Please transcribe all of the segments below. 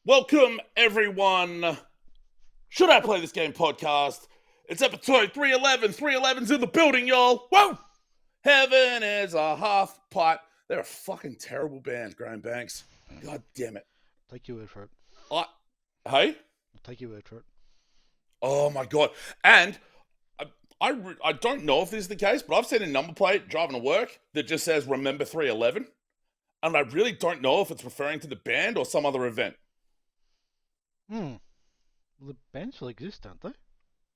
Welcome, everyone. Should I Play This Game podcast? It's episode 311. 311's in the building, y'all. Whoa! Heaven is a half pipe. They're a fucking terrible band, Graham Banks. God damn it. Take your word for it. Hey? I'll take your word for it. Oh my god. And I don't know if this is the case, but I've seen a number plate driving to work that just says Remember 311. And I really don't know if it's referring to the band or some other event. Well, the bands still exist, don't they? They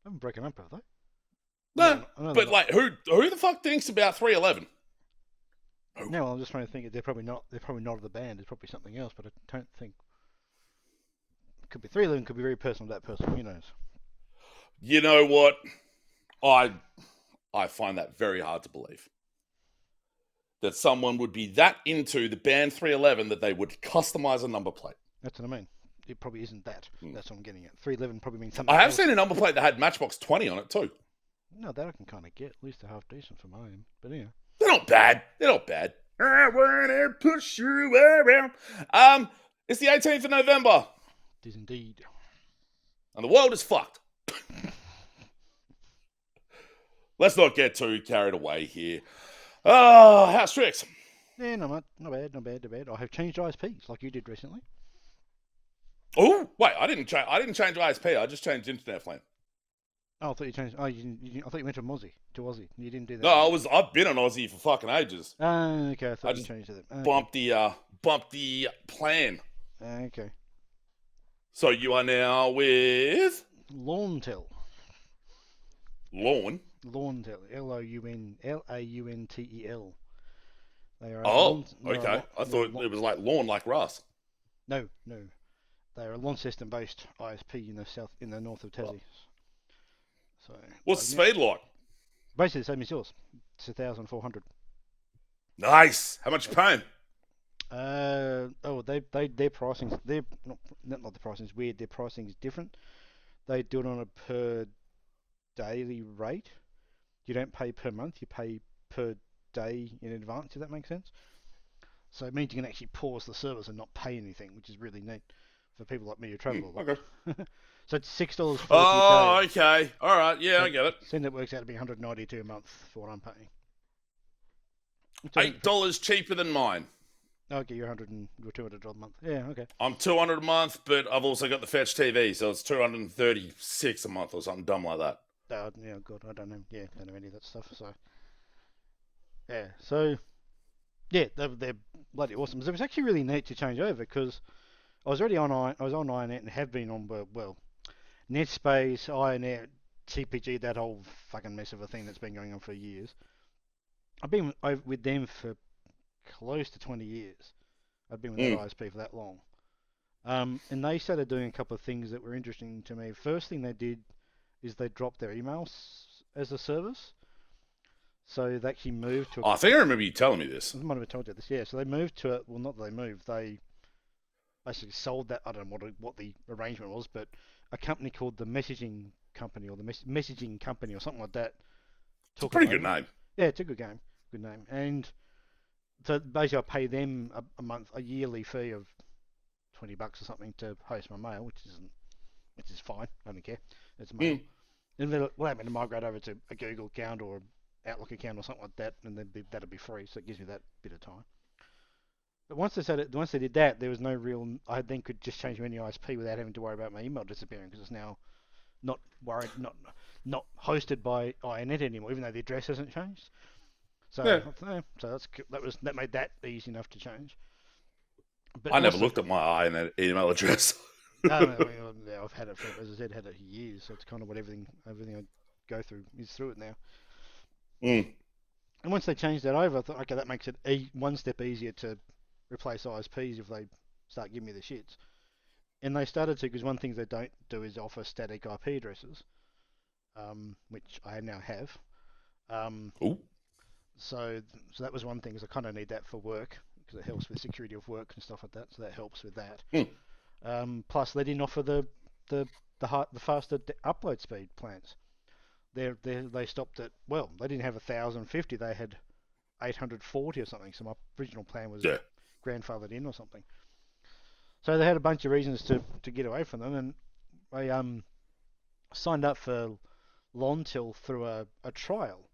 haven't broken up, have they? No, I but like, who the fuck thinks about 311? No, I'm just trying to think. They're probably not the band. It's probably something else. But I don't think. It could be 311. Could be very personal to that person. Who knows? You know what? I find that very hard to believe. That someone would be that into the band 311 that they would customize a number plate. That's what I mean. It probably isn't that. That's what I'm getting at. 311 probably means something. I have else. seen a number plate that had Matchbox 20 on it too. No, that I can kind of get. At least they're half decent for mine. But yeah. They're not bad. I wanna push you around. It's the 18th of November. It is indeed. And the world is fucked. Let's not get too carried away here. How's tricks? Yeah, not bad. I have changed ISPs like you did recently. Oh, wait, I didn't change ISP. I just changed internet plan. Oh, I thought you changed. Oh, I thought you went from Aussie to Aussie. You didn't do that. No, I've been on Aussie for fucking ages. Okay. I thought you changed it. Okay. Bumped the plan. Okay. So you are now with Launtel. Lawn. Launtel. Launtel. They are. Okay. I thought it was like lawn, like Russ. No. They are a Launceston-based ISP in the north of Tassie. So. What's the speed like? Basically the same as yours. It's 1,400. Nice. How much you paying? Their pricing. They're not the pricing's weird. Their pricing is different. They do it on a per daily rate. You don't pay per month. You pay per day in advance. If that makes sense. So it means you can actually pause the service and not pay anything, which is really neat for people like me who travel a lot. Okay. So it's $6 for Oh, okay. All right. Yeah, so, I get it. So that works out to be $192 a month for what I'm paying. $8 cheaper than mine. Okay, you're $200 a month. Yeah, okay. I'm $200 a month, but I've also got the Fetch TV, so it's $236 a month or something dumb like that. Yeah, good. I don't know. Yeah, don't know any of that stuff. So yeah, yeah, they're bloody awesome. So it was actually really neat to change over because I was on INET and have been on NetSpace, INET, SIPTG, that whole fucking mess of a thing that's been going on for years. I've been with them for close to 20 years. I've been with that ISP for that long. And they started doing a couple of things that were interesting to me. First thing they did is they dropped their emails as a service. So they actually moved to... I think I remember you telling me this. I might have told you this, yeah. So they moved to it. Well, not that they moved. They basically sold that. I don't know what the arrangement was, but a company called the Messaging Company or the Messaging Company or something like that. It's a pretty good name. Yeah, it's a good name. And so basically I pay them a yearly fee of $20 or something to host my mail, which is fine. I don't care. It's mail. And then we'll have me to migrate over to a Google account or Outlook account or something like that, and then that'll be free. So it gives me that bit of time. But once they did that, there was no real. I then could just change any ISP without having to worry about my email disappearing because it's now not hosted by INET anymore, even though the address hasn't changed. So that made that easy enough to change. But I never looked at my INET email address. I've had it for, as I said, had it for years. So it's kind of what everything I go through is through it now. And once they changed that over, I thought, okay, that makes it one step easier to replace ISPs if they start giving me the shits. And they started to, because one thing they don't do is offer static IP addresses, which I now have. So that was one thing, is I kind of need that for work, because it helps with security of work and stuff like that, so that helps with that. Plus, they didn't offer the faster upload speed plans. They stopped at, well, they didn't have 1,050, they had 840 or something, so my original plan was grandfathered in or something. So they had a bunch of reasons to get away from them, and I signed up for Lontil through a trial.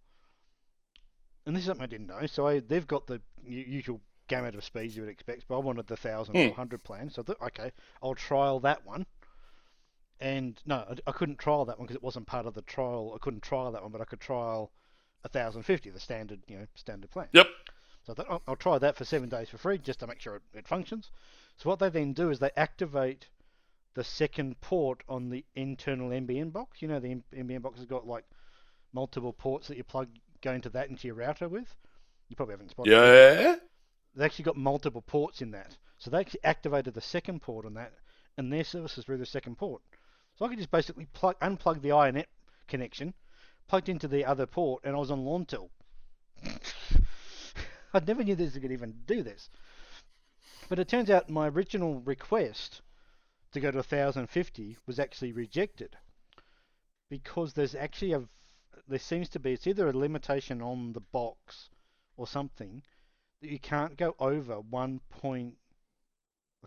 And this is something I didn't know. So they've got the usual gamut of speeds you would expect, but I wanted the 1,400 plan. So I thought, okay, I'll trial that one. And no, I couldn't trial that one because it wasn't part of the trial. I couldn't trial that one, but I could trial 1,050, the standard, standard plan. Yep. So I thought, I'll try that for 7 days for free just to make sure it functions. So what they then do is they activate the second port on the internal NBN box. You know, the NBN box has got like multiple ports that you go into your router with. You probably haven't spotted it. Yeah. They actually got multiple ports in that. So they actually activated the second port on that, and their services through the second port. So I could just basically unplug the INET connection, plugged into the other port, and I was on Lontil. I never knew this could even do this. But it turns out my original request to go to 1,050 was actually rejected because there seems to be, it's either a limitation on the box or something that you can't go over I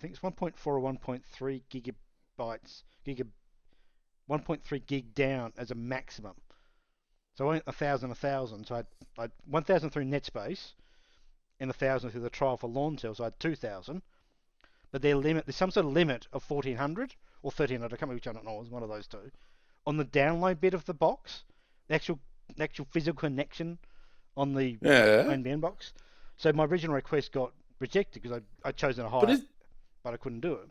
think it's 1.4 or 1.3 gigabytes, 1.3 gig down as a maximum. So I went 1,000. So I had 1,000 through NetSpace and 1,000 through the trial for Lawntel, so I had 2,000. But there's some sort of limit of 1,400 or 1,300, I can't remember which I don't know, it was one of those two. On the download bit of the box, the actual physical connection on the NBN box. So my original request got rejected because I'd chosen a higher, but I couldn't do it.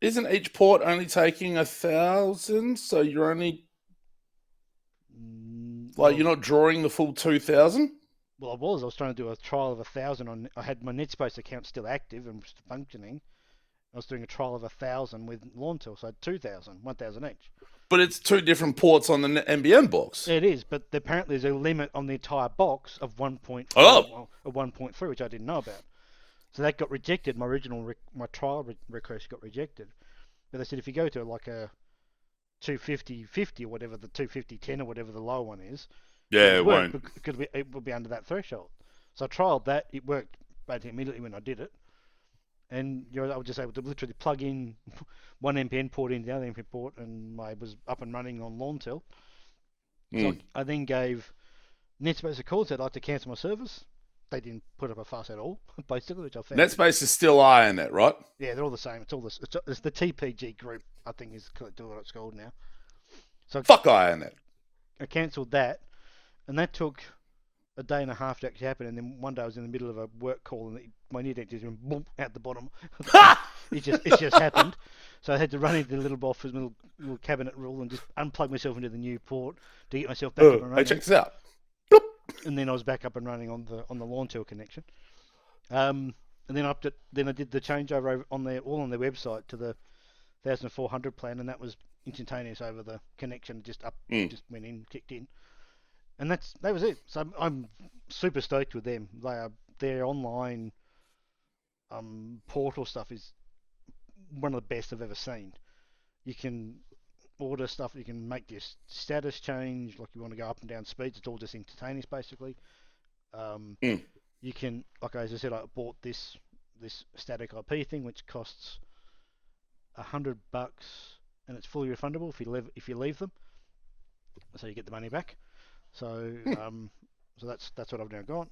Isn't each port only taking 1,000? So you're only you're not drawing the full 2,000? Well, I was trying to do a trial of 1,000 I had my NetSpace account still active and functioning. I was doing a trial of 1,000 with Lawntel, so I had 2,000, 1,000 each. But it's two different ports on the NBN box. It is, but apparently there's a limit on the entire box of 1.4 or 1.3, which I didn't know about. So that got rejected. My original my trial request got rejected. But they said if you go to like a 250/50 or whatever, the 250/10 or whatever the low one is, it won't. Because it will be under that threshold. So I trialed that. It worked basically immediately when I did it. And I was just able to literally plug in one NPN port into the other NPN port, and I was up and running on Lawntel. So I then gave NetSpace a call and said I'd like to cancel my service. They didn't put up a fuss at all, basically, which I found. NetSpace is still INET, right? Yeah, they're all the same. It's all this. It's the TPG group, I think, is what it's called now. So fuck INET. I cancelled that, and that took a day and a half to actually happen. And then one day I was in the middle of a work call, and my internet just went boom out the bottom. It just happened. So I had to run into the little office, little cabinet rule, and just unplug myself into the new port to get myself back up and running. Hey, check this out. And then I was back up and running on the Lawntel connection. And then I did the changeover on their website to the 1,400 plan, and that was instantaneous over the connection. Just went in, kicked in, and that was it. So I'm super stoked with them. Their online portal stuff is one of the best I've ever seen. You can order stuff, you can make your status change, like you want to go up and down speeds, it's all just instantaneous basically. You can, like as I said, I bought this static IP thing which costs $100 and it's fully refundable if you leave them, so you get the money back. So so that's what I've now got.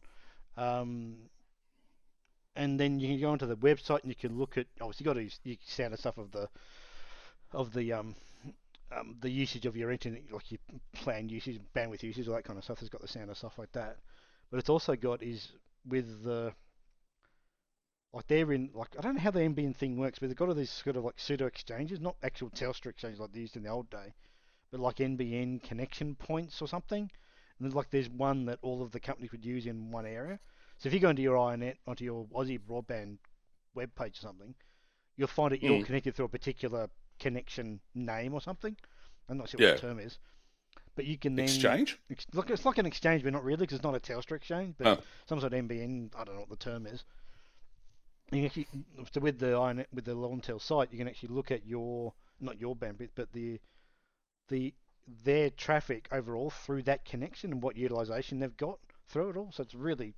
And then you can go onto the website and you can look at, obviously you got to use standard stuff of the usage of your internet, like your plan usage, bandwidth usage, all that kind of stuff. It's got the standard stuff like that, but it's also got is with the they're in I don't know how the NBN thing works, but they've got all these sort of like pseudo exchanges, not actual Telstra exchanges like they used in the old day, but like NBN connection points or something. And there's one that all of the companies would use in one area. So if you go into your INET, onto your Aussie broadband web page or something, you'll find that you're connected through a particular connection name or something. I'm not sure what the term is, but you can then exchange. It's like an exchange, but not really, because it's not a Telstra exchange, but some sort of NBN. I don't know what the term is. You actually, so with the INET, with the Lawntel site, you can actually look at not your bandwidth, but their traffic overall through that connection and what utilization they've got through it all. So it's really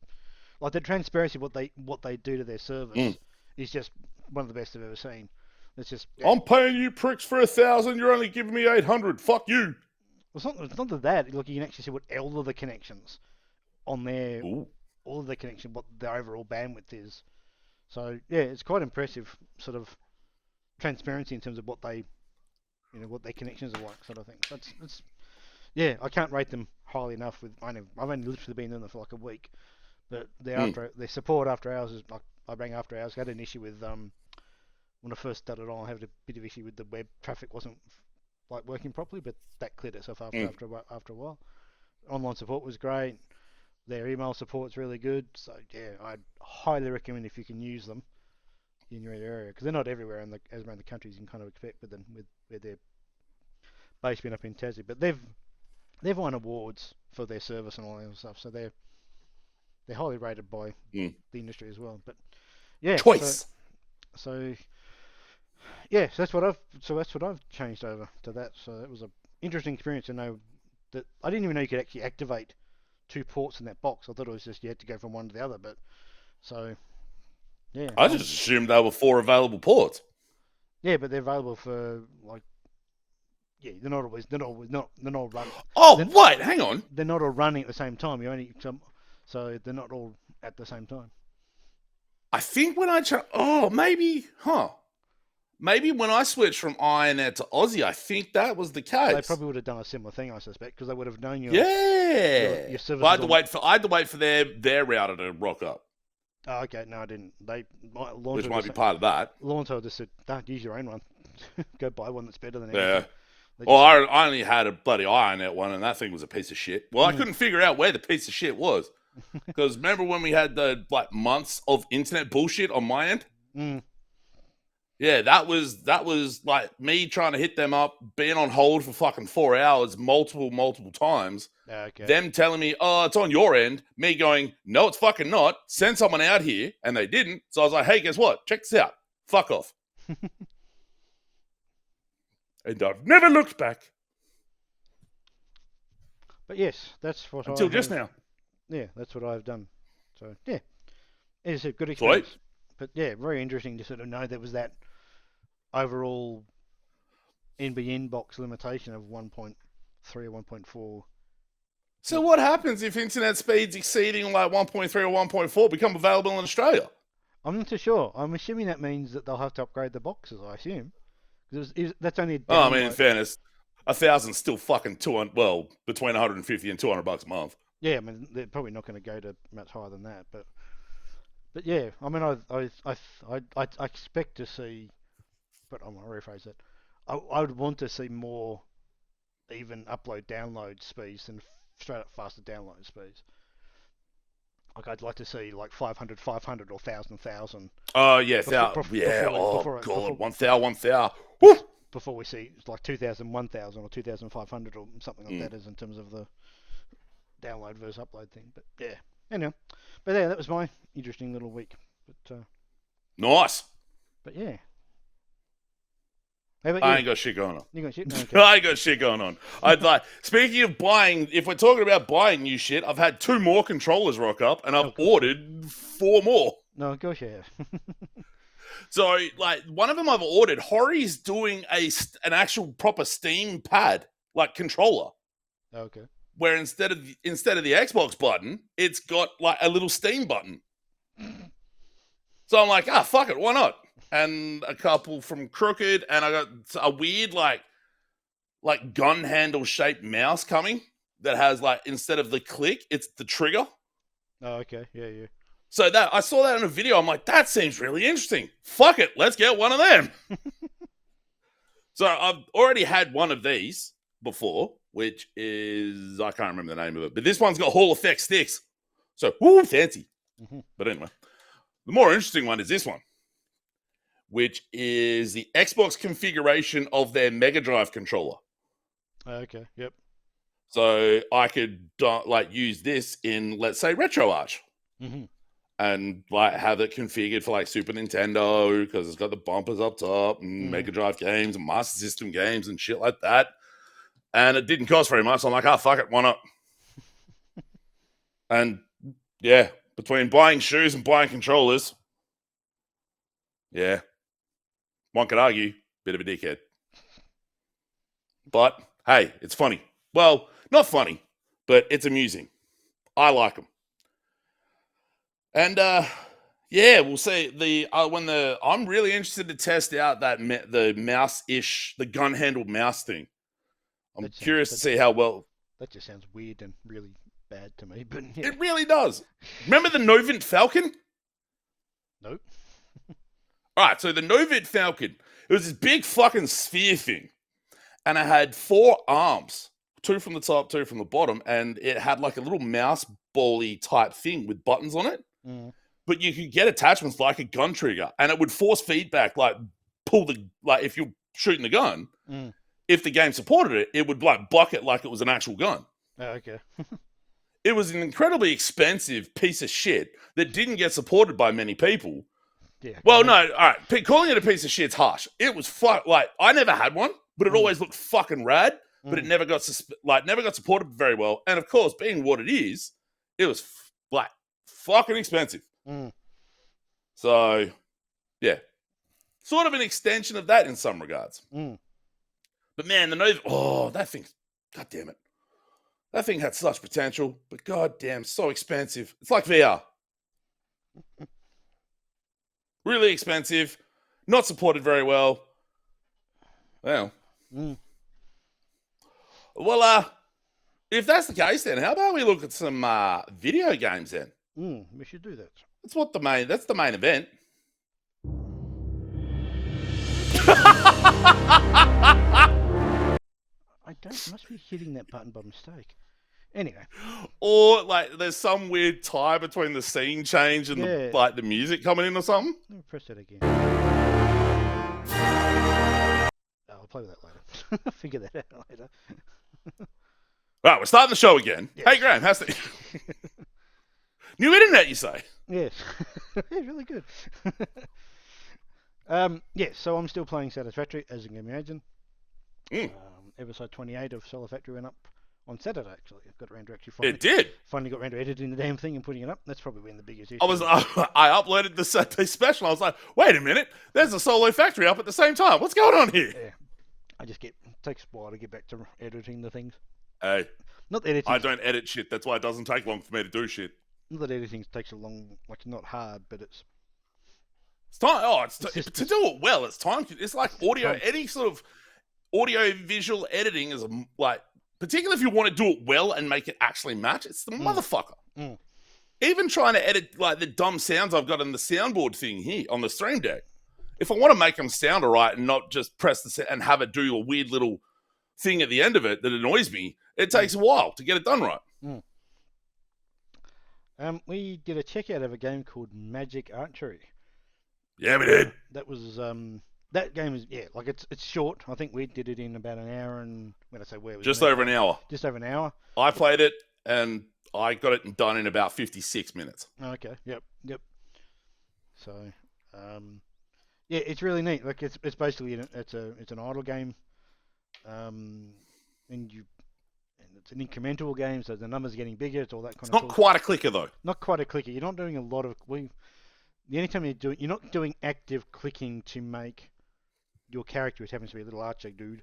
like the transparency of what they do to their service is just one of the best I've ever seen. It's just I'm paying you pricks for 1,000. You're only giving me 800. Fuck you. It's not that. Look, you can actually see what all of the connections on there, Ooh. all of the connection, what the overall bandwidth is. So yeah, it's quite impressive, sort of transparency in terms of what they, what their connections are like, sort of thing. That's yeah, I can't rate them highly enough. I've only literally been in them for like a week, but their support after hours is like I rang after hours. I had an issue with when I first started on. I had a bit of issue with the web traffic wasn't like working properly, but that cleared itself after a while. Online support was great. Their email support's really good. So yeah, I'd highly recommend if you can use them in your area, because they're not everywhere as around the country as you can kind of expect with them, with where they're based up in Tassie. But they've won awards for their service and all that stuff. So they're highly rated by the industry as well. But yeah, choice. So yeah, so that's what I've changed over to that. So it was an interesting experience to know that I didn't even know you could actually activate 2 ports in that box. I thought it was just you had to go from one to the other. But so yeah, I just assumed there were 4 available ports. Yeah, but they're available for like they're not all running. Oh wait, hang on. They're not all running at the same time. So they're not all at the same time. I think when maybe when I switched from INET to Aussie, I think that was the case. They probably would have done a similar thing, I suspect, because they would have known your services. Well, I had to wait for their router to rock up. Oh, okay. No, I didn't. Which might be part of that. Launcher just said, "Don't use your own one. Go buy one that's better than anything." Yeah. Well, I only had a bloody INET one, and that thing was a piece of shit. Well, I couldn't figure out where the piece of shit was. Because remember when we had the months of internet bullshit on my end? Yeah, that was like me trying to hit them up, being on hold for fucking 4 hours, multiple times. Okay. Them telling me, "Oh, it's on your end." Me going, "No, it's fucking not. Send someone out here," and they didn't. So I was like, "Hey, guess what? Check this out. Fuck off." And I've never looked back. But yes, that's what until just now. Yeah, that's what I've done. So yeah, it's a good experience. Sweet. But yeah, very interesting to sort of know there was that overall NBN box limitation of 1.3 or 1.4. So what happens if internet speeds exceeding like 1.3 or 1.4 become available in Australia? I'm not too sure. I'm assuming that means that they'll have to upgrade the boxes, I assume. That's only I mean, in fairness, 1,000's still fucking between 150 and $200 a month. Yeah, I mean, they're probably not going to go to much higher than that, but yeah, I mean, I expect to see, but I'm going to rephrase it. I would want to see more even upload-download speeds than straight-up faster download speeds. Like, I'd like to see like 500 or 1,000. Oh, yes. God, 1,000. Before we see it's like 2,000, 1,000 or 2,500 or something like that is in terms of the download versus upload thing. But yeah, anyway. But yeah, that was my interesting little week. But nice. But yeah. I ain't got shit going on. You got shit? Okay. I ain't got shit going on. Speaking of buying, if we're talking about buying new shit, I've had 2 more controllers rock up, and I've ordered 4 more. No, of course you have. So, one of them I've ordered. Hori's doing an actual proper Steam pad, controller. Okay. Where instead of the Xbox button, it's got a little Steam button. So I'm like, fuck it, why not? And a couple from Crooked, and I got a weird gun handle shaped mouse coming that has instead of the click, it's the trigger. Oh, okay, yeah. So I saw that in a video. I'm like, that seems really interesting. Fuck it, let's get one of them. So I've already had one of these before, which is, I can't remember the name of it, but this one's got Hall Effect sticks. So, woo, fancy. Mm-hmm. But anyway, the more interesting one is this one, which is the Xbox configuration of their Mega Drive controller. Okay, yep. So I could use this in, let's say, RetroArch. Mm-hmm. And have it configured for Super Nintendo because it's got the bumpers up top and Mega Drive games and Master System games and shit like that. And it didn't cost very much. So I'm like, fuck it, why not? And yeah, between buying shoes and buying controllers, yeah, One could argue, bit of a dickhead. But hey, it's funny. Well, not funny, but it's amusing. I like them. And yeah, we'll see. I'm really interested to test out the mouse-ish, the gun-handled mouse thing. I'm curious to see how well. That just sounds weird and really bad to me. But yeah. It really does. Remember the Novint Falcon? Nope. All right, so the Novint Falcon, it was this big fucking sphere thing, and it had 4 arms, 2 from the top, 2 from the bottom, and it had like a little mouse bally type thing with buttons on it. Mm. But you could get attachments like a gun trigger, and it would force feedback, like if you're shooting the gun, if the game supported it, it would like buck it like it was an actual gun. Oh, okay. It was an incredibly expensive piece of shit that didn't get supported by many people. Yeah. Well, no, all right. Calling it a piece of shit's harsh. It was like I never had one, but it always looked fucking rad. But it never got supported very well. And of course, being what it is, it was like fucking expensive. So, yeah, sort of an extension of that in some regards. But man, that thing, god damn it, that thing had such potential, but god damn, so expensive. It's like VR. Really expensive, not supported very well. Well, if that's the case, then how about we look at some video games then? We should do that. That's the main event. I must be hitting that button by mistake. Anyway. Or like there's some weird tie between the scene change and the music coming in or something. Let me press that again. I'll play with that later. I'll figure that out later. Right, we're starting the show again. Yes. Hey Graham, how's the new internet, you say? Yes. Yeah, really good. So I'm still playing Satisfactory, as you can imagine. Episode 28 of Solar Factory went up on Saturday, actually. I got around to finally got around to editing the damn thing and putting it up. That's probably been the biggest issue. I uploaded the Saturday special. I was like, wait a minute, there's a Solo Factory up at the same time. What's going on here? Yeah. It takes a while to get back to editing the things. Hey. Not editing. I don't edit shit. That's why it doesn't take long for me to do shit. Not that editing takes a long, it's not hard, but it's time. To do it well, it's time. It's like audio, any sort of audio visual editing is particularly if you want to do it well and make it actually match, it's the motherfucker. Even trying to edit like the dumb sounds I've got in the soundboard thing here on the stream deck. If I want to make them sound all right and not just press and have it do a weird little thing at the end of it that annoys me, it takes a while to get it done right. We did a checkout of a game called Magic Archery. Yeah, we did. That was that game is it's short. I think we did it in about an hour and just over an hour. Just over an hour. I played it and I got it done in about 56 minutes. Okay. Yep. So, it's really neat. Like it's basically it's an idle game, and it's an incremental game, so the numbers are getting bigger. It's all that kind of. It's not quite a clicker though. Not quite a clicker. You're not doing a lot of the only time you're not doing active clicking to make your character, which happens to be a little archer dude,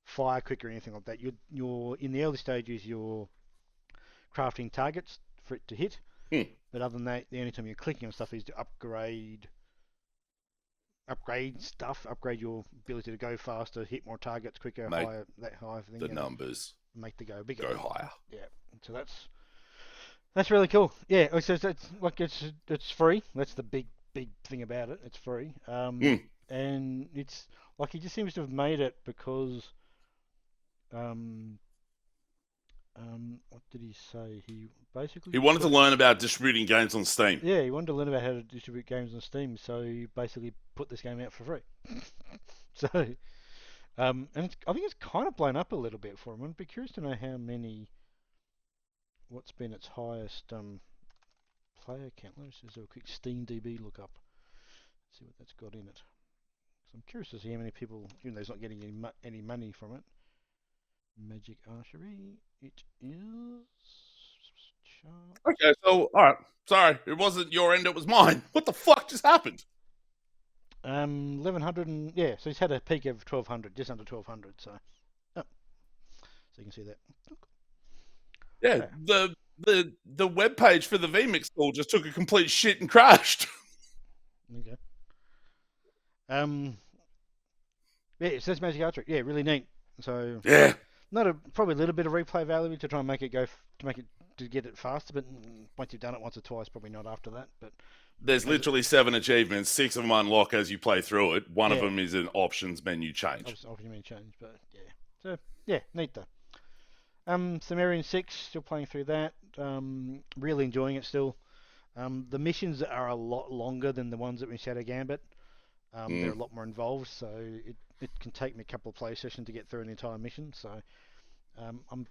fire quicker or anything like that. You're in the early stages. You're crafting targets for it to hit. But other than that, the only time you're clicking on stuff is to upgrade stuff, upgrade your ability to go faster, hit more targets quicker, higher thing. The numbers make the go bigger. Go higher. Yeah. So that's really cool. Yeah. So it's free. That's the big thing about it. It's free. And it's like he just seems to have made it because what did he say? He wanted to learn about distributing games on Steam. Yeah, he wanted to learn about how to distribute games on Steam, so he basically put this game out for free. So, and I think it's kind of blown up a little bit for him. I'd be curious to know what's been its highest player count. Let's just do a quick SteamDB look up. See what that's got in it. So I'm curious to see how many people, even though he's not getting any money from it. Magic Archery, it is. Okay, so all right. Sorry, it wasn't your end; it was mine. What the fuck just happened? 1100 and yeah, so he's had a peak of 1200, just under 1200. So, oh, so you can see that. Yeah, Yeah. the web page for the VMix tool just took a complete shit and crashed. Okay. Yeah, it says Magic Art Trick. Yeah, really neat. So Yeah, not a probably a little bit of replay value to try and make it to make it to get it faster, but once you've done it once or twice, probably not after that. But there's as it, literally 7 achievements. 6 of them unlock as you play through it. One of yeah, them is an options menu change. obviously may change, but yeah. So yeah, neat though. Sumerian 6, still playing through that. Really enjoying it still. The missions are a lot longer than the ones that we Shadow Gambit. They're a lot more involved, so it can take me a couple of play sessions to get through an entire mission. So I'm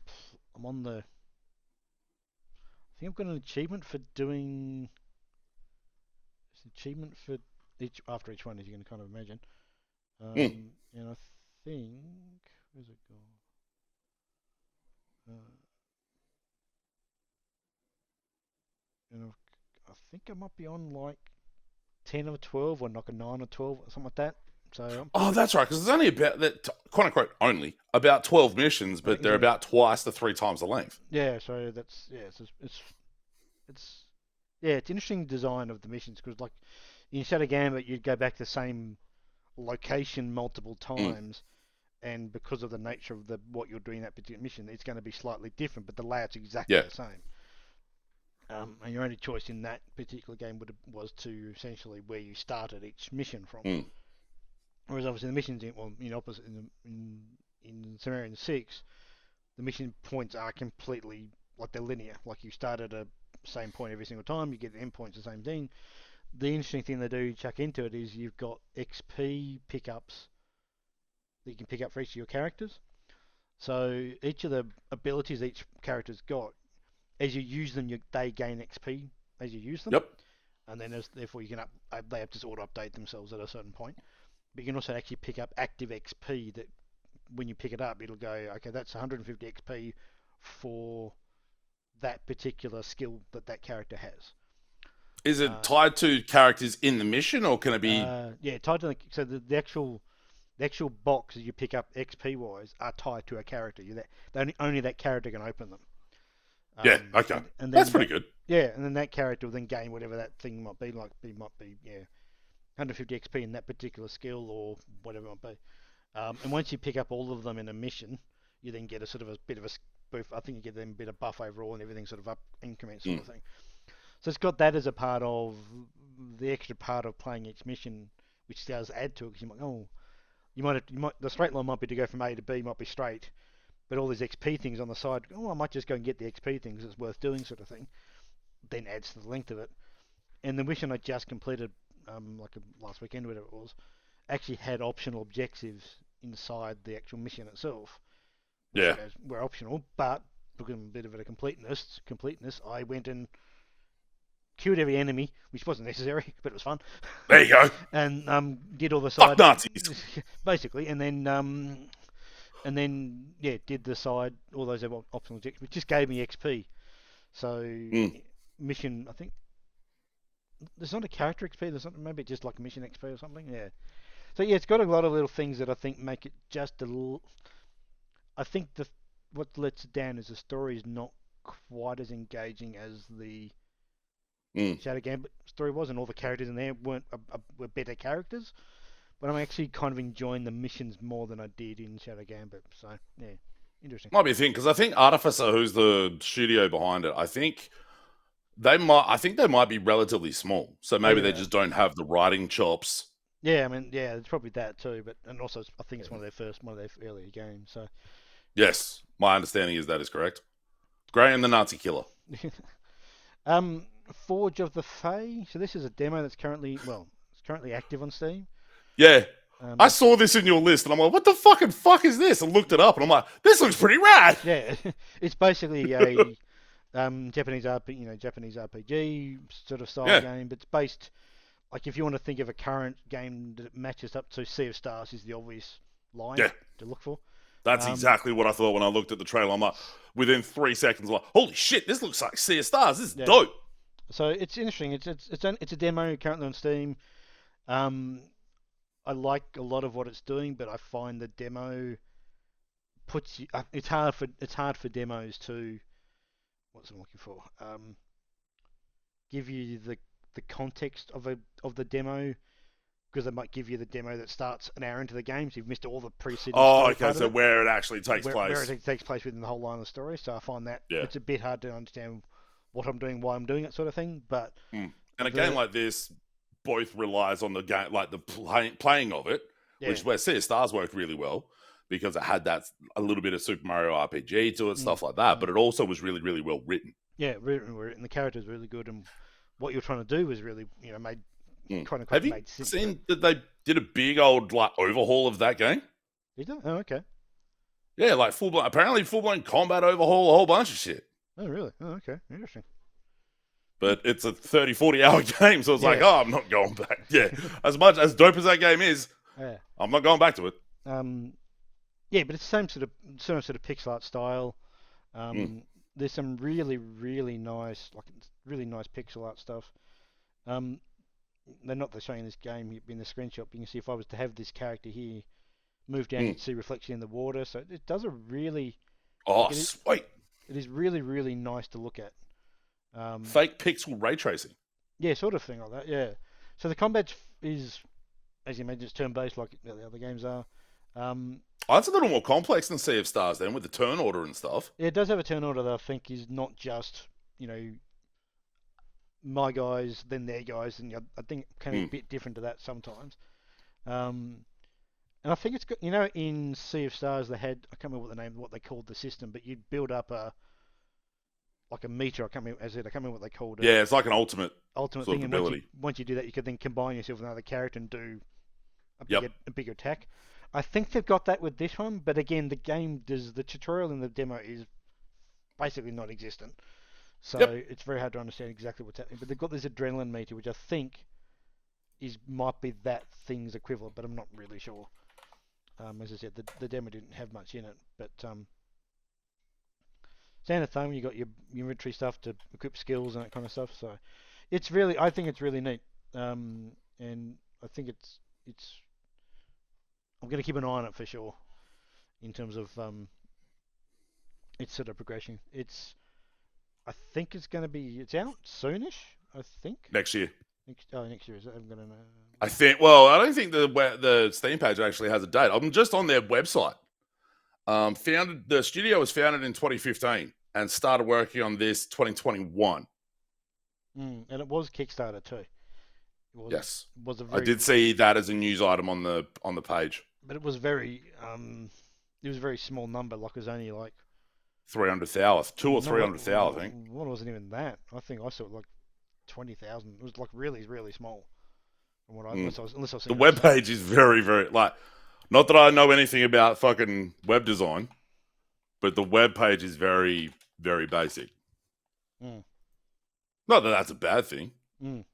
on the. I think I've got an achievement for doing. It's an achievement for each after each one, as you can kind of imagine. And I think where's it gone? And I think I might be on like 10 or 12 or like a 9 or 12 or something like that. So Oh, that's right, because it's only about that, quote unquote, only about 12 missions, but they're yeah, about twice to 3 times the length. yeah. So that's yeah. It's yeah. It's interesting design of the missions because like in Shadow Gambit, you'd go back to the same location multiple Mm, times, and because of the nature of the what you're doing in that particular mission, it's going to be slightly different, but the layout's exactly yeah. the same. And your only choice in that particular game was to essentially where you started each mission from. Mm, Whereas obviously the missions in opposite in Sumerian 6, the mission points are completely like they're linear. Like you start at a same point every single time, you get the end points the same thing. The interesting thing they do chuck into it is you've got XP pickups that you can pick up for each of your characters. So each of the abilities each character's got, as you use them, they gain XP as you use them, yep. and then therefore you can they have to auto update themselves at a certain point. But you can also actually pick up active XP that when you pick it up, it'll go, okay, that's 150 XP for that particular skill that character has. Is it tied to characters in the mission, or can it be? Yeah, tied to so the actual boxes you pick up XP wise are tied to a character. Only that character can open them. Yeah, okay. And That's then pretty good. yeah, and then that character will then gain whatever that thing might be. Like it might be 150 XP in that particular skill or whatever it might be. And once you pick up all of them in a mission, you then get a sort of a bit of a boost. I think you get them a bit of buff overall and everything sort of up increments sort of thing. So it's got that as a part of the extra part of playing each mission, which does add to it. Because you might the straight line might be to go from A to B, might be straight, but all these XP things on the side. Oh, I might just go and get the XP things. It's worth doing, sort of thing. Then adds to the length of it. And the mission I just completed, last weekend, whatever it was, actually had optional objectives inside the actual mission itself, which Yeah. were optional, but because I'm a bit of a completeness, I went and killed every enemy, which wasn't necessary, but it was fun. There you go. And did all the Fuck side Nazis. basically, and then did the side all those optional objectives, which just gave me XP. So mission, I think there's not a character XP. There's not maybe just like mission XP or something. Yeah. So yeah, it's got a lot of little things that I think make it just a little. I think what lets it down is the story is not quite as engaging as the Shadow Gambit story was, and all the characters in there were better characters. But I'm actually kind of enjoying the missions more than I did in Shadow Gambit. So yeah, interesting. Might be a thing because I think Artificer, who's the studio behind it, I think they might be relatively small. So maybe they Yeah. just don't have the writing chops. Yeah, I mean, yeah, it's probably that too. But and also, I think it's one of their earlier games. So Yes, my understanding is that is correct. Grey and the Nazi Killer. Forge of the Fae. So this is a demo that's currently active on Steam. Yeah. I saw this in your list and I'm like, what the fuck is this? And looked it up and I'm like, this looks pretty rad. Yeah, it's basically a Japanese RPG sort of style game, but it's based like if you want to think of a current game that matches up to Sea of Stars is the obvious line to look for. That's exactly what I thought when I looked at the trailer. I'm like, within 3 seconds, I'm like, holy shit, this looks like Sea of Stars. This is dope. So it's interesting. It's a demo currently on Steam. I like a lot of what it's doing, but I find the demo puts you. It's hard for demos to what's I'm looking for. Give you the context of the demo because they might give you the demo that starts an hour into the game, so you've missed all the preceding story okay, part so of it. where it actually takes Where place. it takes place within the whole line of the story. So I find that Yeah. it's a bit hard to understand what I'm doing, why I'm doing it, sort of thing. But And a game like this both relies on the game, like the playing of it, yeah, which is where Sea of Stars worked really well because it had that a little bit of Super Mario RPG to it, stuff like that. But it also was really, really well written. yeah, and the character's really good, and what you're trying to do was really, made kind of Have you made sense. seen that they did a big old like overhaul of that game? Did they? Oh, okay. Yeah, like apparently full blown combat overhaul, a whole bunch of shit. Oh, really? Oh, okay. Interesting. But it's a 30, 40-hour game, so it's like, Yeah. oh, I'm not going back. Yeah, as dope as that game is, Yeah. I'm not going back to it. Yeah, but it's the same sort of pixel art style. There's some really, really nice pixel art stuff. They're not the same in this game. In the screenshot, you can see if I was to have this character here, move down, you can see reflection in the water. So it does a really. Sweet. It is really, really nice to look at. Fake pixel ray tracing. Yeah, sort of thing like that. Yeah. So the combat is, as you imagine, it's turn-based like the other games are. It's a little more complex than Sea of Stars then, with the turn order and stuff. Yeah, it does have a turn order that I think is not just my guys, then their guys, and I think it can be a bit different to that sometimes. And I think it's got, in Sea of Stars they had, I can't remember what they called the system, but you'd build up a meter. I can't remember what they called it. Yeah, it's like an ultimate thing. And ability. Once you do that, you could then combine yourself with another character and do a bigger attack. I think they've got that with this one, but again, the tutorial in the demo is basically non-existent. So it's very hard to understand exactly what's happening. But they've got this adrenaline meter, which I think might be that thing's equivalent, but I'm not really sure. As I said, the demo didn't have much in it, but standard thing, you got your inventory stuff to equip skills and that kind of stuff. So I think it's really neat, and I think it's. I'm going to keep an eye on it for sure, in terms of its sort of progression. I think it's out soonish. I think next year. Next year is it? I'm gonna know. I think. Well, I don't think the Steam page actually has a date. I'm just on their website. The studio was founded in 2015 and started working on this 2021. And it was Kickstarter too. Yes, I did see that as a news item on the page. But it was a very small number. Like it was only like 300,000, 200,000 or 300,000. I think. Well, it wasn't even that. I think I saw it like 20,000. It was like really, really small. From what unless I was the web page is very, very not that I know anything about fucking web design, but the web page is very, very basic. Not that that's a bad thing. No.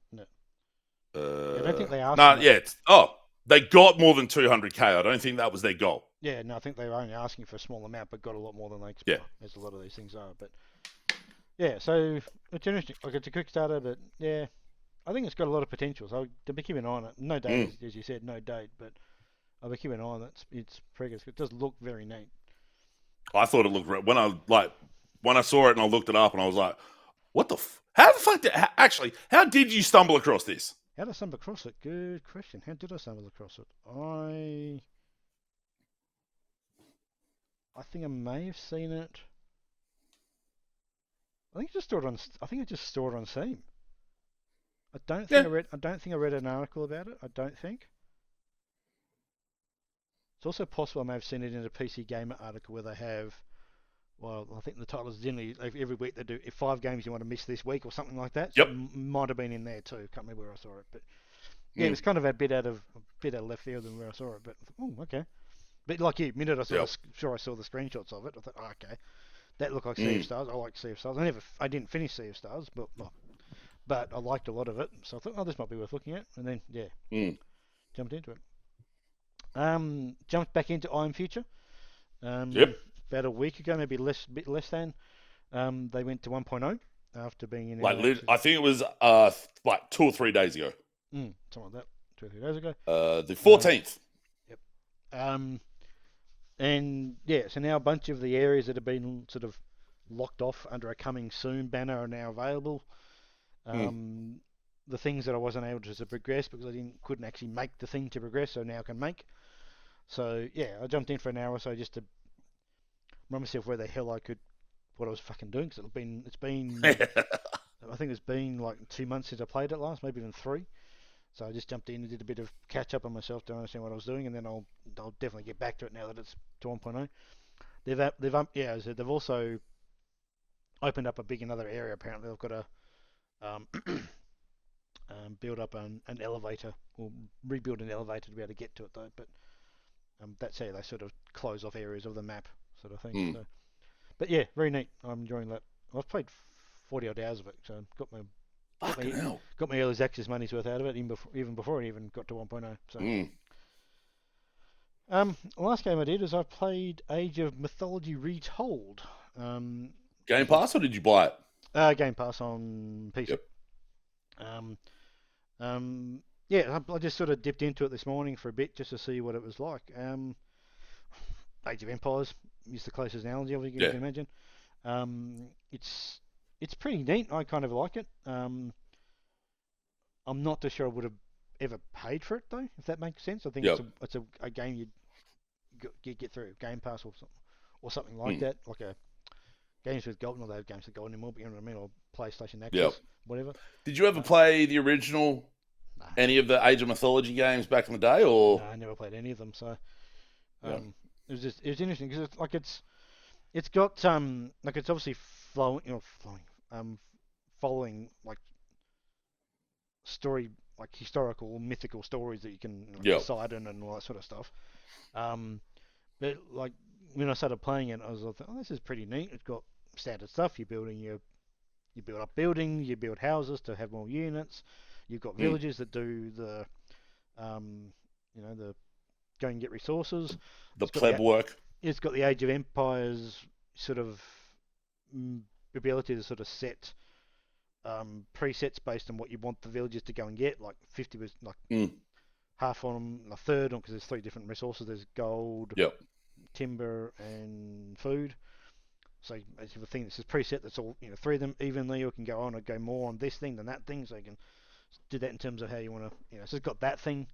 I don't think they asked. They got more than 200k. I don't think that was their goal. Yeah, no, I think they were only asking for a small amount, but got a lot more than they expected. Yeah, as a lot of these things are. But yeah, so it's interesting. Like it's a Kickstarter, but yeah, I think it's got a lot of potential. So to be keeping an eye on it. No date, as you said, no date, but I'll be keeping an eye on it. It's progress. It does look very neat. I thought it looked when I saw it and I looked it up and I was like, what the? How the fuck how did you stumble across this? How did I stumble across it? Good question. How did I stumble across it? I think I may have seen it. I think I just saw it on Steam. I don't think I read an article about it. I don't think. It's also possible I may have seen it in a PC Gamer article where they have. Well, I think the title is generally every week they do 5 games you want to miss this week or something like that. So yep. It might have been in there too. Can't remember where I saw it, but yeah, it was kind of a bit out of left field than where I saw it. But okay. But like you, minute I saw the screenshots of it, I thought, okay, that looked like Sea of Stars. I like Sea of Stars. I didn't finish Sea of Stars, but I liked a lot of it. So I thought, this might be worth looking at. And then jumped into it. Jumped back into I Am Future. About a week ago, maybe bit less than. They went to 1.0 after being in. I think it was 2 or 3 days ago. Something like that. 2 or 3 days ago. The 14th. Yep. And yeah, so now a bunch of the areas that have been sort of locked off under a coming soon banner are now available. The things that I wasn't able to progress because I couldn't actually make the thing to progress, so now I can make. So yeah, I jumped in for an hour or so just to remind myself where the hell what I was fucking doing, because it's been I think it's been like 2 months since I played it last, maybe even 3. So I just jumped in and did a bit of catch up on myself to understand what I was doing, and then I'll definitely get back to it now that it's to 1.0. They've also opened up another area. Apparently they've got to build up an elevator, or rebuild an elevator to be able to get to it though. But that's how they sort of close off areas of the map, sort of thing. So, but yeah, very neat. I'm enjoying that. I've played 40 odd hours of it, so got my early access money's worth out of it, even before it even got to 1.0. So, last game I did is I played Age of Mythology Retold. Game Pass, or did you buy it? Game Pass on PC. Yep. Yeah, I just sort of dipped into it this morning for a bit just to see what it was like. Age of Empires is the closest analogy you can imagine. It's pretty neat. I kind of like it. I'm not too sure I would have ever paid for it though, if that makes sense. I think it's a game you'd get through Game Pass or something like that, like a games with gold. Not they have games with gold anymore, but you know what I mean, or PlayStation Access, whatever. Did you ever play the original? Nah. Any of the Age of Mythology games back in the day, or? No, I never played any of them. So it was interesting because it's got it's obviously following like story, like historical mythical stories that you can Poseidon and all that sort of stuff. But like when I started playing it, I was like, oh, this is pretty neat. It's got standard stuff. You build up buildings, you build houses to have more units. You've got villages that do the go and get resources. The pleb work. It's got the Age of Empires sort of ability to sort of set presets based on what you want the villages to go and get. Like 50 was like half on them, a third on, because there's 3 different resources. There's gold, timber, and food. So as you have a thing that says preset, that's all 3 of them evenly. You can go on and go more on this thing than that thing. So you can do that in terms of how you want to. So it's got that thing.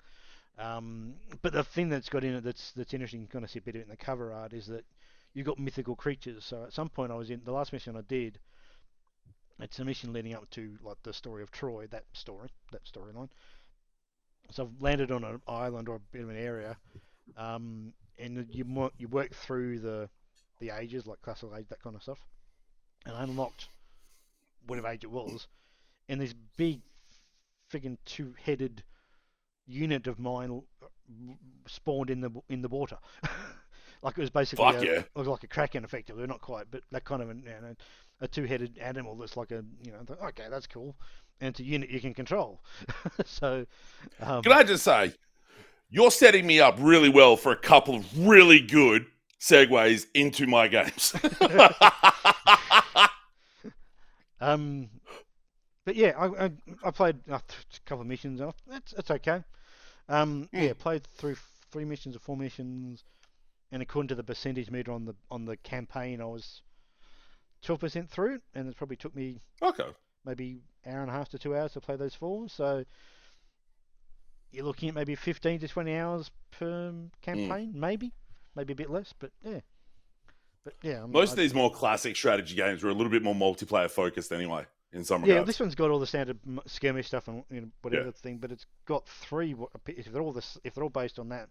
But the thing that's got in it that's interesting, you can kind of see a bit of it in the cover art, is that you've got mythical creatures. So at some point I was in the last mission I did. It's a mission leading up to like the story of Troy, that storyline. So I've landed on an island or a bit of an area, and you work through the ages, like classical age, that kind of stuff, and I unlocked whatever age it was, and this big friggin' 2-headed unit of mine spawned in the water. Like it was basically it was like a kraken, effectively, not quite, but that kind of a 2-headed animal that's like okay, that's cool, and it's a unit you can control. So can I just say, you're setting me up really well for a couple of really good segues into my games. But yeah, I played a couple of missions. That's okay. Played through 3 missions or 4 missions, and according to the percentage meter on the campaign, I was 12% through it, and it probably took me maybe hour and a half to 2 hours to play those 4. So you're looking at maybe 15 to 20 hours per campaign, maybe a bit less, but yeah. But yeah, most of these more classic strategy games are a little bit more multiplayer focused anyway. In some regards. Yeah, this one's got all the standard skirmish stuff and whatever thing, but it's got 3. If they're all based on that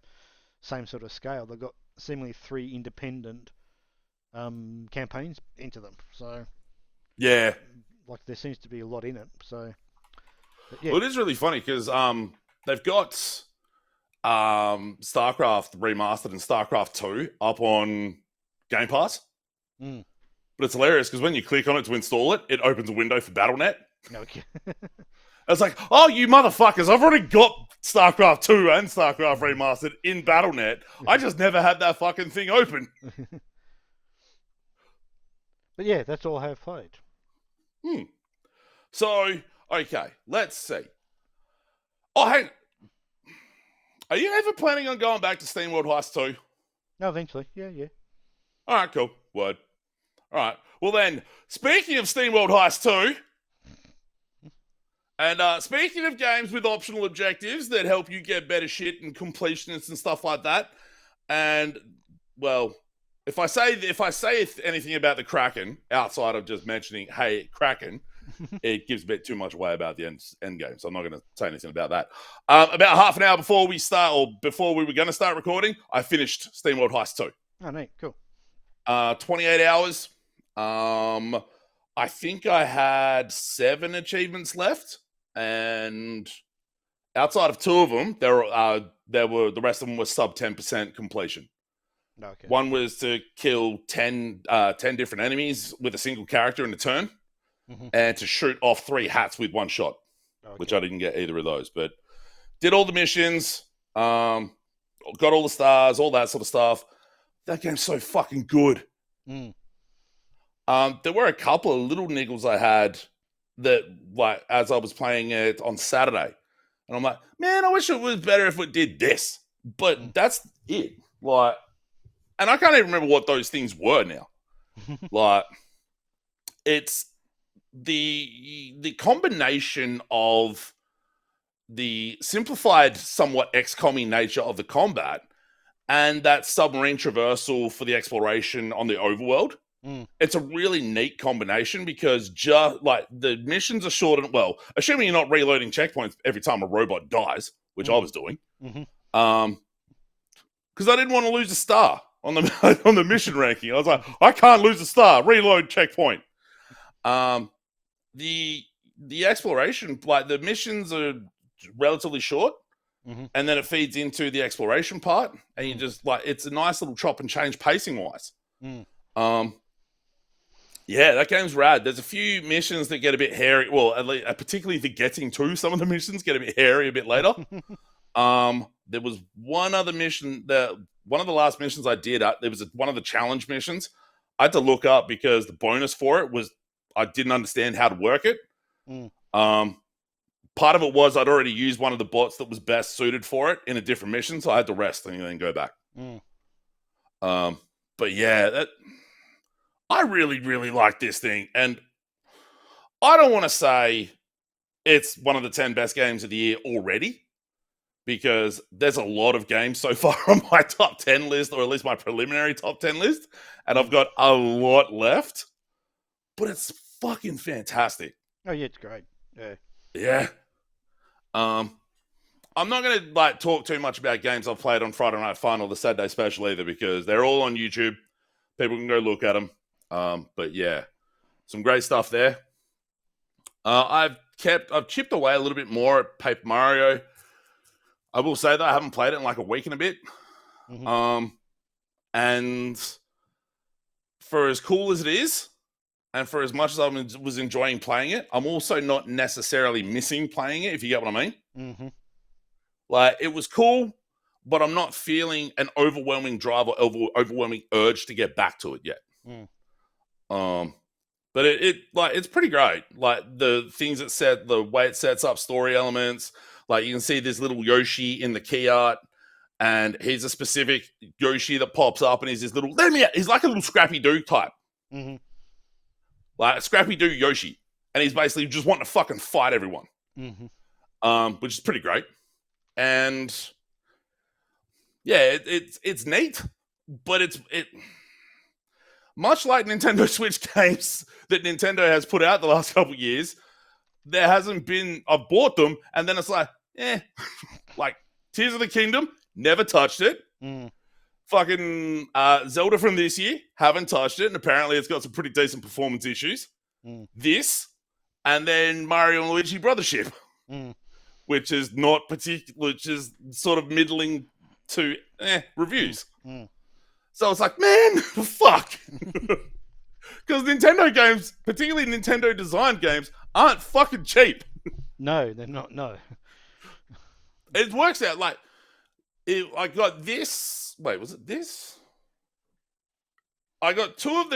same sort of scale, they've got seemingly 3 independent campaigns into them. So yeah, like there seems to be a lot in it. So yeah. Well, it is really funny because they've got StarCraft Remastered and StarCraft 2 up on Game Pass. But it's hilarious because when you click on it to install it, it opens a window for BattleNet. Okay. It's like, oh, you motherfuckers, I've already got StarCraft 2 and StarCraft Remastered in BattleNet. I just never had that fucking thing open. But yeah, that's all I have played. So, okay, let's see. Oh, hang. Are you ever planning on going back to SteamWorld Heist 2? No, eventually. Yeah. All right, cool. Word. All right. Well, then, speaking of SteamWorld Heist 2, and speaking of games with optional objectives that help you get better shit and completionists and stuff like that, and, well, if I say anything about the Kraken, outside of just mentioning, hey, Kraken, it gives a bit too much away about the end game, so I'm not going to say anything about that. About half an hour before we were going to start recording, I finished SteamWorld Heist 2. Oh, neat. Cool. 28 hours. I think I had 7 achievements left, and outside of 2 of them, the rest of them were sub 10% completion. Okay. One was to kill 10 different enemies with a single character in a turn, and to shoot off 3 hats with 1 shot, which I didn't get either of those, but did all the missions, got all the stars, all that sort of stuff. That game's so fucking good. There were a couple of little niggles I had that, like, as I was playing it on Saturday, and I'm like, man, I wish it was better if it did this, but that's it. Like, and I can't even remember what those things were now. Like, it's the combination of the simplified, somewhat XCOM-y nature of the combat and that submarine traversal for the exploration on the overworld. It's a really neat combination because just like the missions are short and, well, assuming you're not reloading checkpoints every time a robot dies, which I was doing, because I didn't want to lose a star on the on the mission ranking. I was like, I can't lose a star. Reload checkpoint. The exploration, like the missions are relatively short, and then it feeds into the exploration part, and you just like it's a nice little chop and change pacing wise. Yeah, that game's rad. There's a few missions that get a bit hairy. Well, at least, particularly the getting to some of the missions get a bit hairy a bit later. There was one other mission that one of the last missions I did. There was one of the challenge missions. I had to look up because the bonus for it was I didn't understand how to work it. Part of it was I'd already used one of the bots that was best suited for it in a different mission, so I had to rest and then go back. But yeah, I really, really like this thing, and I don't want to say it's one of the 10 best games of the year already, because there's a lot of games so far on my top 10 list, or at least my preliminary top 10 list, and I've got a lot left, but it's fucking fantastic. Oh yeah, it's great. Yeah. I'm not going to like talk too much about games I've played on Friday Night Fun or the Saturday Special either, because they're all on YouTube. People can go look at them. But yeah, some great stuff there. I've chipped away a little bit more at Paper Mario. I will say that I haven't played it in like a week and a bit. And for as cool as it is, and for as much as I was enjoying playing it, I'm also not necessarily missing playing it, if you get what I mean. Like, it was cool, but I'm not feeling an overwhelming drive or overwhelming urge to get back to it yet. But it's pretty great. Like, the things the way it sets up story elements. Like, you can see this little Yoshi in the key art, and he's a specific Yoshi that pops up, and he's this little, he's like a little Scrappy Doo type. Like a Scrappy Doo Yoshi. And he's basically just wanting to fucking fight everyone. Which is pretty great. And yeah, it's neat, but it much like Nintendo Switch games that Nintendo has put out the last couple of years, there hasn't been, I've bought them, and then it's like, like Tears of the Kingdom, never touched it. Fucking Zelda from this year, haven't touched it, and apparently it's got some pretty decent performance issues. This, and then Mario and Luigi Brothership, which is not particular, which is sort of middling to reviews. So it's like, man, fuck. Because Nintendo games, particularly Nintendo designed games, aren't fucking cheap. No, they're not, no. It works out like, I got this, wait, was it this? I got two of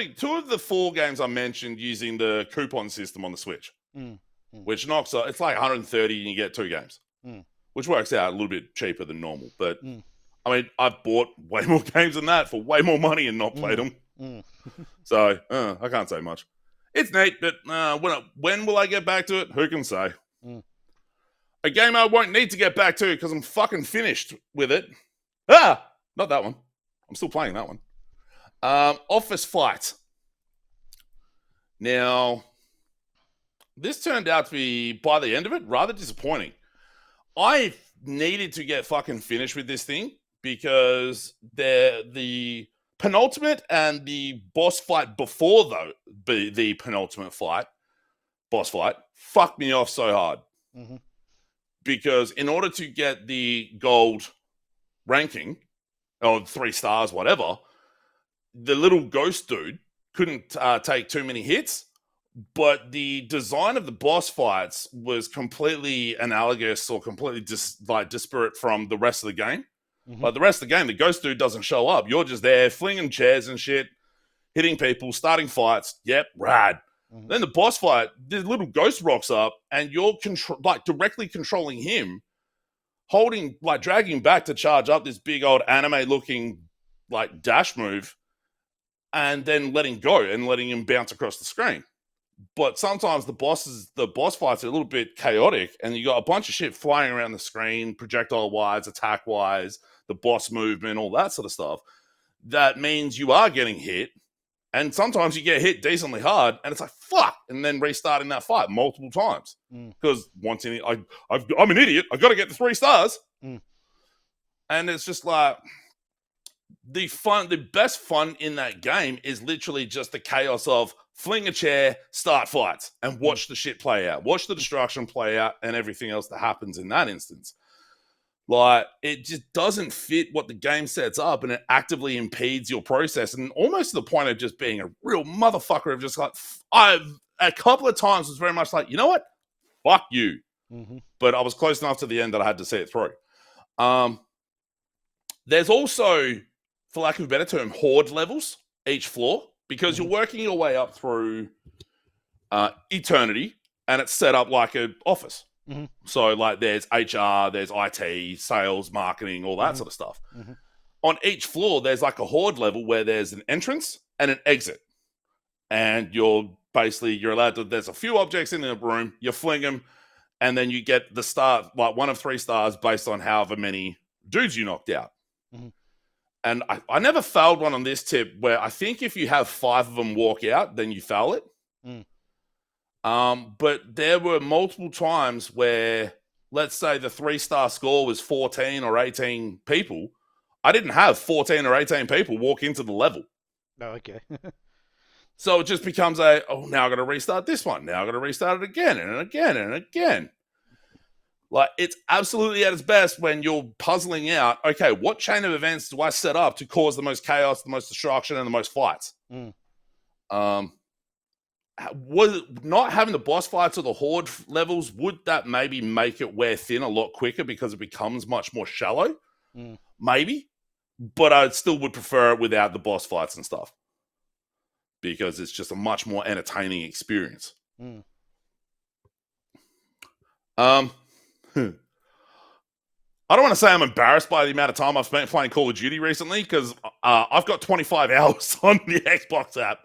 the 4 games I mentioned using the coupon system on the Switch, which knocks out, it's like 130 and you get 2 games. which works out a little bit cheaper than normal. But Mm. I mean, I've bought way more games than that for way more money and not played them. So I can't say much. It's neat, but when will I get back to it? Who can say? A game I won't need to get back to because I'm fucking finished with it. Not that one. I'm still playing that one. Office Fight. Now, this turned out to be, by the end of it, rather disappointing. I needed to get fucking finished with this thing because the penultimate and the boss fight before the penultimate boss fight, fucked me off so hard. Mm-hmm. Because in order to get the gold ranking, or 3 stars, whatever, the little ghost dude couldn't take too many hits, but the design of the boss fights was completely analogous or completely disparate from the rest of the game. Mm-hmm. Like the rest of the game, the ghost dude doesn't show up. You're just there flinging chairs and shit, hitting people, starting fights. Yep, rad. Mm-hmm. Then the boss fight, the little ghost rocks up and you're directly controlling him, dragging back to charge up this big old anime looking dash move, and then letting go and letting him bounce across the screen. But sometimes the boss fights are a little bit chaotic, and you got a bunch of shit flying around the screen, projectile wise, attack wise, the boss movement, all that sort of stuff. That means you are getting hit, and sometimes you get hit decently hard, and it's like fuck, and then restarting that fight multiple times because I'm an idiot. I got to get the 3 stars, and it's just like the best fun in that game is literally just the chaos of fling a chair, start fights, and watch the shit play out. Watch the destruction play out and everything else that happens in that instance. Like, it just doesn't fit what the game sets up, and it actively impedes your process, and almost to the point of just being a real motherfucker of just a couple of times was very much like, you know what? Fuck you. Mm-hmm. But I was close enough to the end that I had to see it through. There's also, for lack of a better term, horde levels each floor, because you're working your way up through eternity, and it's set up like an office. Mm-hmm. So there's HR, there's IT, sales, marketing, all that sort of stuff. Mm-hmm. On each floor, there's a horde level where there's an entrance and an exit. And you're allowed to, there's a few objects in the room, you fling them, and then you get the star, one of 3 stars based on however many dudes you knocked out. Mm-hmm. And I never failed one on this tip, where I think if you have 5 of them walk out, then you fail it. But there were multiple times where, let's say the 3-star score was 14 or 18 people. I didn't have 14 or 18 people walk into the level. Oh, okay. So it just becomes now I got to restart this one. Now I got to restart it again and again and again. It's absolutely at its best when you're puzzling out, okay, what chain of events do I set up to cause the most chaos, the most destruction, and the most fights? Was not having the boss fights or the horde levels, would that maybe make it wear thin a lot quicker because it becomes much more shallow? Maybe. But I still would prefer it without the boss fights and stuff, because it's just a much more entertaining experience. I don't want to say I'm embarrassed by the amount of time I've spent playing Call of Duty recently, because I've got 25 hours on the Xbox app.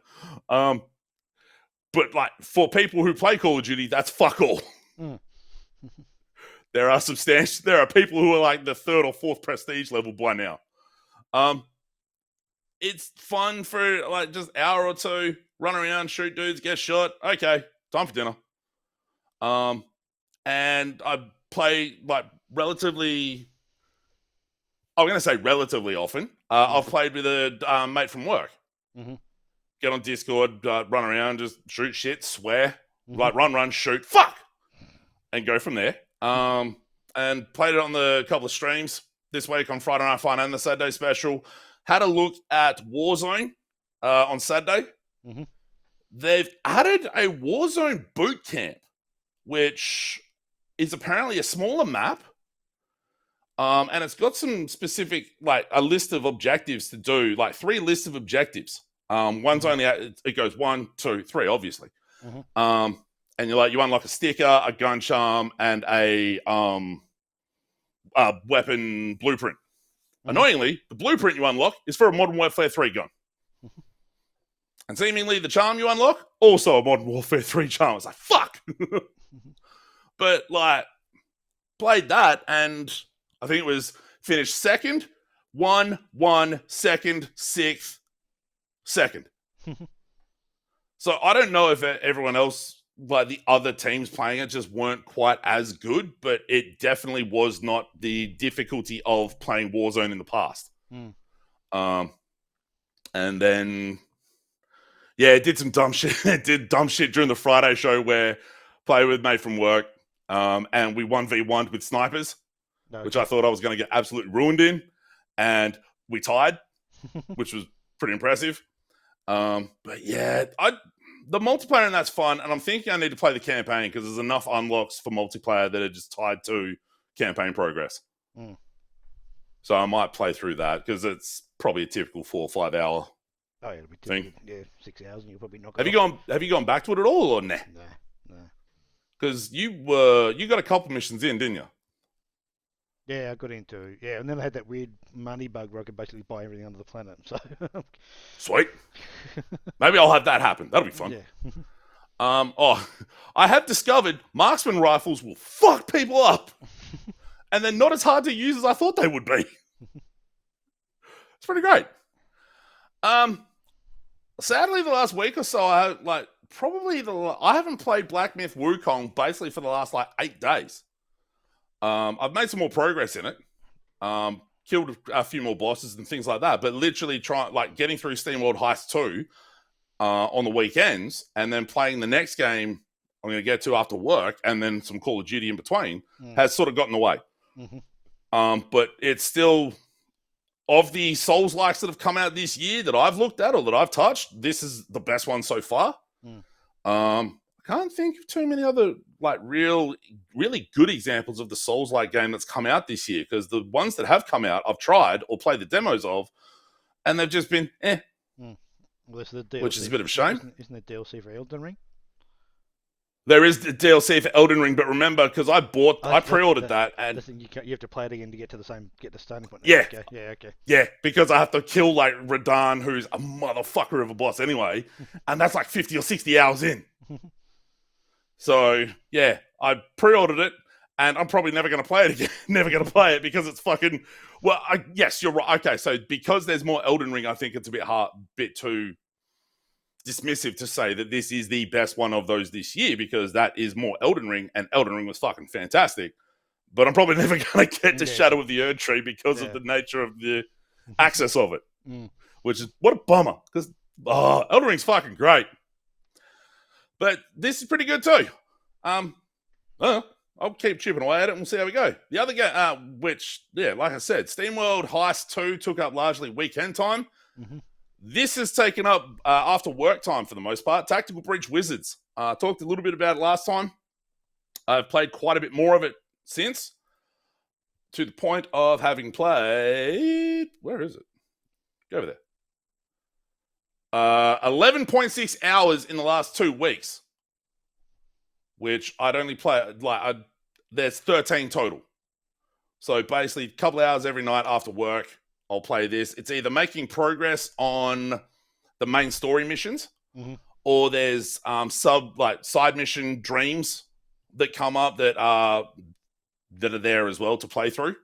But for people who play Call of Duty, that's fuck all. There are people who are the 3rd or 4th prestige level by now. It's fun for just an hour or 2, run around, shoot dudes, get shot. Okay, time for dinner. And I play relatively often. I've played with a mate from work. Get on Discord, run around, just shoot shit, swear, run, shoot, fuck, and go from there. And played it on the couple of streams this week on Friday Night Fun and the Saturday special. Had a look at Warzone on Saturday. They've added a Warzone boot camp, which is apparently a smaller map. And it's got some specific, a list of objectives to do, 3 lists of objectives. One's only, it goes 1, 2, 3, obviously. And you unlock a sticker, a gun charm, and a weapon blueprint. Annoyingly, the blueprint you unlock is for a Modern Warfare 3 gun. And seemingly the charm you unlock, also a Modern Warfare 3 charm. It's like, fuck! But, like, played that, and I think it was finished second, 1, second, sixth, second. So I don't know if everyone else, like the other teams playing it, just weren't quite as good, but it definitely was not the difficulty of playing Warzone in the past. And then, yeah, it did some dumb shit. It did dumb shit during the Friday show where play with mate from work, and we 1v1'd with snipers, which I thought I was going to get absolutely ruined in, and we tied, which was pretty impressive. But yeah, the multiplayer and that's fun, and I'm thinking I need to play the campaign because there's enough unlocks for multiplayer that are just tied to campaign progress. So I might play through that because it's probably a typical 4 or 5 hour. Oh, yeah, it'll be typical, yeah, 6 hours, and you'll probably knock it off. Have you gone back to it at all, or nah? Nah. Because you got a couple missions in, didn't you? Yeah, I got into and then I had that weird money bug where I could basically buy everything under the planet. So sweet. Maybe I'll have that happen. That'll be fun. Yeah. I have discovered marksman rifles will fuck people up, and they're not as hard to use as I thought they would be. It's pretty great. Sadly, the last week or so, I haven't played Black Myth Wukong basically for the last 8 days. I've made some more progress in it. Killed a few more bosses and things like that, but literally getting through SteamWorld Heist 2 on the weekends, and then playing the next game I'm going to get to after work, and then some Call of Duty in between, has sort of gotten away. But it's still, of the Souls-likes that have come out this year that I've looked at or that I've touched, this is the best one so far. I can't think of too many other really good examples of the Souls-like game that's come out this year, because the ones that have come out, I've tried or played the demos of, and they've just been Well, DLC, which is a bit of a shame. Isn't there DLC for Elden Ring? There is the DLC for Elden Ring, but remember, because I pre-ordered that, and you have to play it again to get to the starting point. Yeah, okay. Yeah, because I have to kill Radahn, who's a motherfucker of a boss anyway, and that's 50 or 60 hours in. So yeah, I pre-ordered it, and I'm probably never going to play it again. Never going to play it because it's fucking. Well, yes, you're right. Okay, so because there's more Elden Ring, I think it's a bit too dismissive to say that this is the best one of those this year, because that is more Elden Ring, and Elden Ring was fucking fantastic. But I'm probably never going to get to Shadow of the Erd Tree because of the nature of the access of it, which is what a bummer, because Elden Ring's fucking great. But this is pretty good too. I'll keep chipping away at it and we'll see how we go. The other game, which, like I said, SteamWorld Heist 2 took up largely weekend time. This has taken up after work time for the most part. Tactical Breach Wizards. Talked a little bit about it last time. I've played quite a bit more of it since, to the point of having played... Where is it? Go over there. 11.6 hours in the last 2 weeks, which I'd only play there's 13 total. So basically, a couple hours every night after work, I'll play this. It's either making progress on the main story missions, or there's side mission dreams that come up that are there as well to play through.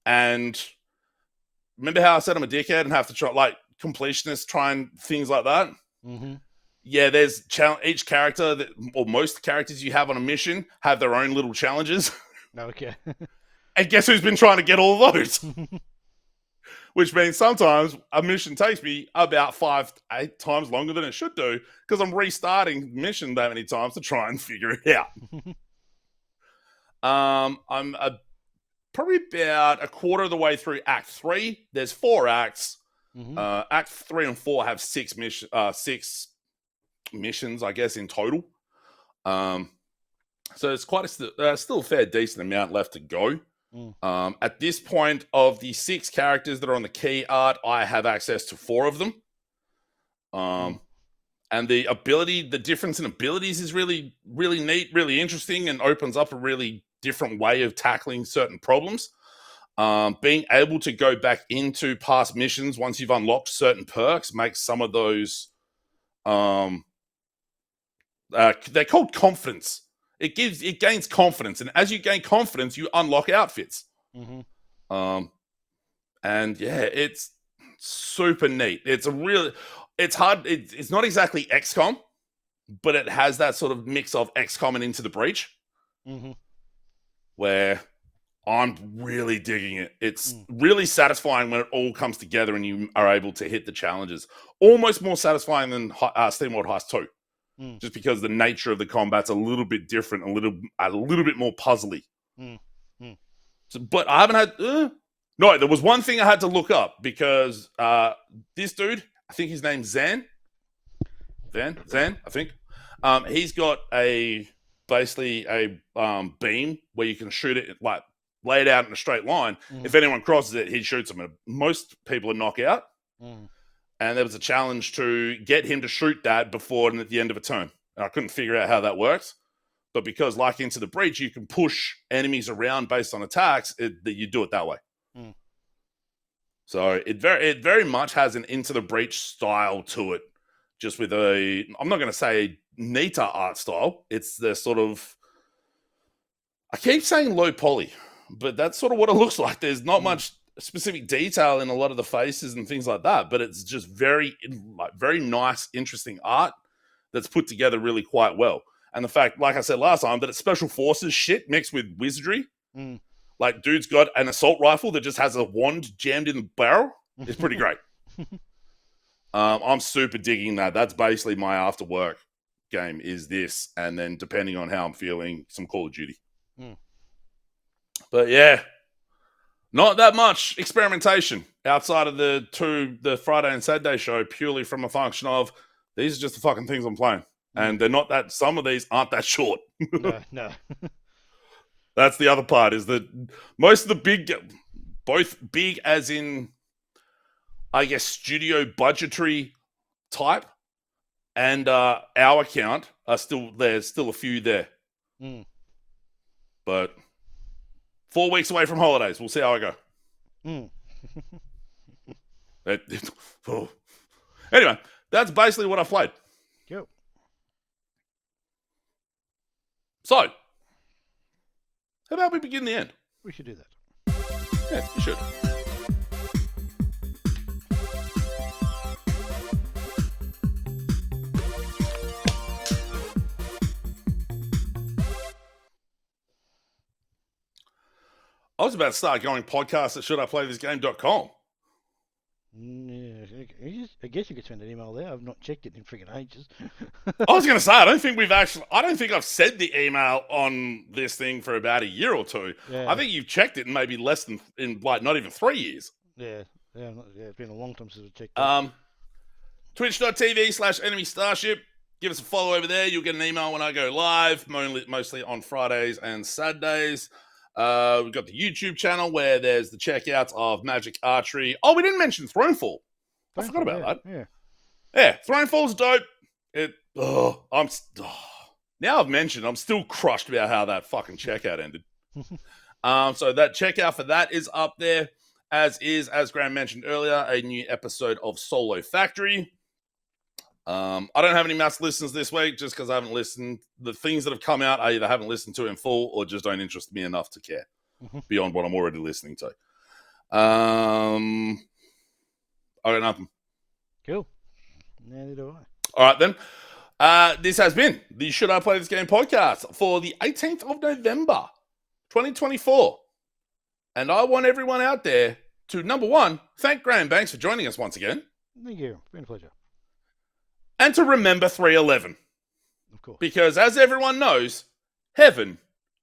And remember how I said I'm a dickhead and have to try completionists, trying things like that? Yeah, there's each character or most characters you have on a mission have their own little challenges. Okay. And guess who's been trying to get all of those? Which means sometimes a mission takes me about 5-8 times longer than it should do, because I'm restarting the mission that many times to try and figure it out. I'm probably about a quarter of the way through Act 3. There's 4 acts. Act 3 and 4 have 6 missions, I guess, in total. So it's quite still a fair decent amount left to go. At this point, of the 6 characters that are on the key art, I have access to 4 of them. And the difference in abilities is really, really neat, really interesting, and opens up a really different way of tackling certain problems. Being able to go back into past missions once you've unlocked certain perks makes some of those they're called confidence. It gains confidence, and as you gain confidence, you unlock outfits. And yeah, it's super neat. It's hard. It's not exactly XCOM, but it has that sort of mix of XCOM and Into the Breach, where I'm really digging it. It's really satisfying when it all comes together and you are able to hit the challenges. Almost more satisfying than SteamWorld Heist 2. Just because the nature of the combat's a little bit different, a little bit more puzzly. So, but I haven't had... no, there was one thing I had to look up because this dude, I think his name's Zan, I think. He's got basically a beam where you can shoot it, like, lay it out in a straight line. If anyone crosses it, he shoots them. Most people are knocked out. And there was a challenge to get him to shoot that before and at the end of a turn. And I couldn't figure out how that works. But because, like Into the Breach, you can push enemies around based on attacks, that you do it that way. So it very much has an Into the Breach style to it. Just with I'm not going to say neater art style. It's the sort of... I keep saying low poly, but that's sort of what it looks like. There's not much specific detail in a lot of the faces and things like that, but it's just very nice, interesting art that's put together really quite well. And the fact, like I said last time, that it's special forces shit mixed with wizardry. Like, dude's got an assault rifle that just has a wand jammed in the barrel. It's pretty great. I'm super digging that. That's basically my after work game is this, and then depending on how I'm feeling, some Call of Duty. But yeah, not that much experimentation outside of the Friday and Saturday show, purely from a function of these are just the fucking things I'm playing. And they're not that, some of these aren't that short. No. That's the other part, is that most of the both big as in, I guess, studio budgetary type and our count are there's still a few there. But 4 weeks away from holidays. We'll see how I go. Anyway, that's basically what I've played. Cool. So, how about we begin the end? We should do that. Yeah, we should. I was about to start going podcasts at shouldiplaythisgame.com. Yeah, I guess you could send an email there. I've not checked it in friggin' ages. I was going to say, I don't think I've said the email on this thing for about a year or two. Yeah. I think you've checked it in maybe less than, not even 3 years. Yeah, it's been a long time since I checked it. Twitch.tv/Enemy Starship. Give us a follow over there. You'll get an email when I go live, mostly on Fridays and Saturdays. We've got the YouTube channel where there's the checkouts of Magic Archery. Oh, we didn't mention Thronefall. I forgot about that. Yeah, Thronefall's dope. Now I've mentioned, I'm still crushed about how that fucking checkout ended. So that checkout for that is up there, as Graham mentioned earlier, a new episode of Solo Factory. I don't have any mass listens this week just because I haven't listened. The things that have come out, I either haven't listened to in full or just don't interest me enough to care beyond what I'm already listening to. I got nothing. Cool. Neither do I. All right, then. This has been the Should I Play This Game podcast for the 18th of November, 2024. And I want everyone out there to, number one, thank Graham Banks for joining us once again. Thank you. It's been a pleasure. And to remember 311. Of course. Because as everyone knows, heaven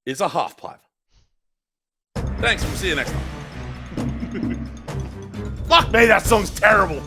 is a half pipe. Thanks, we'll see you next time. Fuck me, that song's terrible.